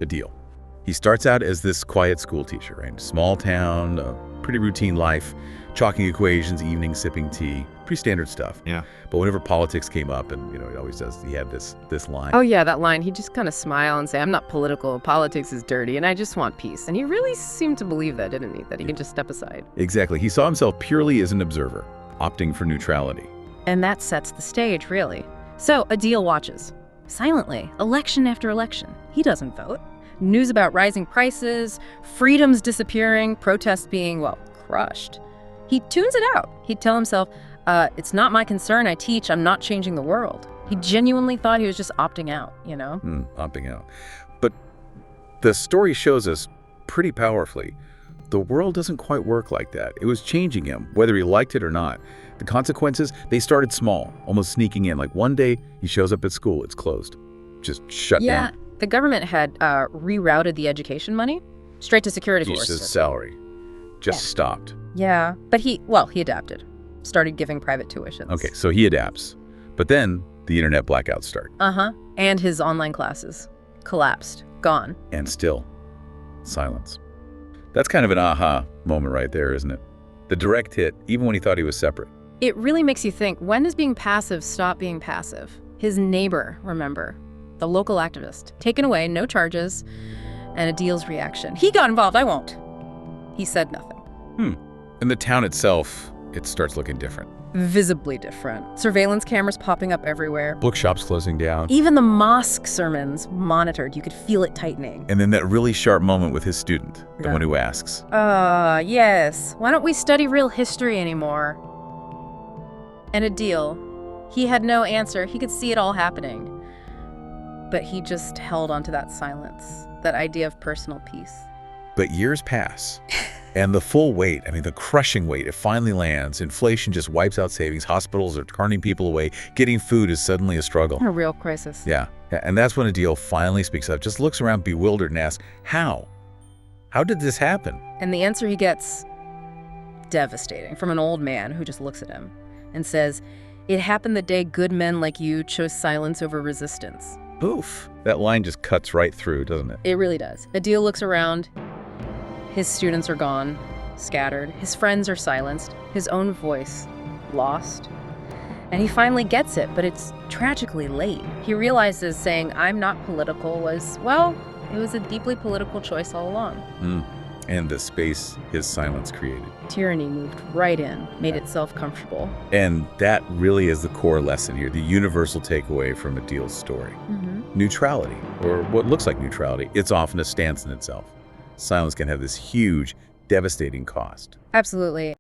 Adeel. He starts out as this quiet school teacher, right? Small town, pretty routine life, chalking equations, evening sipping tea, pretty standard stuff. Yeah. But whenever politics came up, and it always does, he had this line. Oh, yeah, that line. He'd just kind of smile and say, I'm not political. Politics is dirty, and I just want peace. And he really seemed to believe that, didn't he? That he could just step aside. Exactly. He saw himself purely as an observer, opting for neutrality. And that sets the stage, really. So Adeel watches, silently, election after election. He doesn't vote. News about rising prices, freedoms disappearing, protests being, well, crushed. He tunes it out. He'd tell himself, it's not my concern, I teach, I'm not changing the world. He genuinely thought he was just opting out, Opting out. But the story shows us pretty powerfully, the world doesn't quite work like that. It was changing him, whether he liked it or not. The consequences, they started small, almost sneaking in. Like one day, he shows up at school, it's closed. Just shut down. Yeah, the government had rerouted the education money straight to security His forces. salary just stopped. Yeah, but he adapted. Started giving private tuitions. Okay, so he adapts. But then the internet blackouts start. And his online classes collapsed, gone. And still, silence. That's kind of an aha moment right there, isn't it? The direct hit, even when he thought he was separate. It really makes you think, when does being passive stop being passive? His neighbor, remember, the local activist, taken away, no charges, and Adeel's reaction. He got involved, I won't. He said nothing. In the town itself, it starts looking different. Visibly different. Surveillance cameras popping up everywhere. Bookshops closing down. Even the mosque sermons monitored. You could feel it tightening. And then that really sharp moment with his student, the one who asks. Yes. Why don't we study real history anymore? And Adeel, he had no answer. He could see it all happening. But he just held onto that silence, that idea of personal peace. But years pass. And the full weight, the crushing weight, it finally lands. Inflation just wipes out savings. Hospitals are turning people away. Getting food is suddenly a struggle. A real crisis. Yeah. And that's when Adeel finally speaks up, just looks around bewildered and asks, how? How did this happen? And the answer he gets, devastating, from an old man who just looks at him and says, it happened the day good men like you chose silence over resistance. Oof. That line just cuts right through, doesn't it? It really does. Adeel looks around. His students are gone, scattered. His friends are silenced. His own voice, lost. And he finally gets it, but it's tragically late. He realizes saying, I'm not political was, well, it was a deeply political choice all along. And the space his silence created. Tyranny moved right in, made itself comfortable. And that really is the core lesson here, the universal takeaway from Adeel's story. Neutrality, or what looks like neutrality, it's often a stance in itself. Silence can have this huge, devastating cost. Absolutely.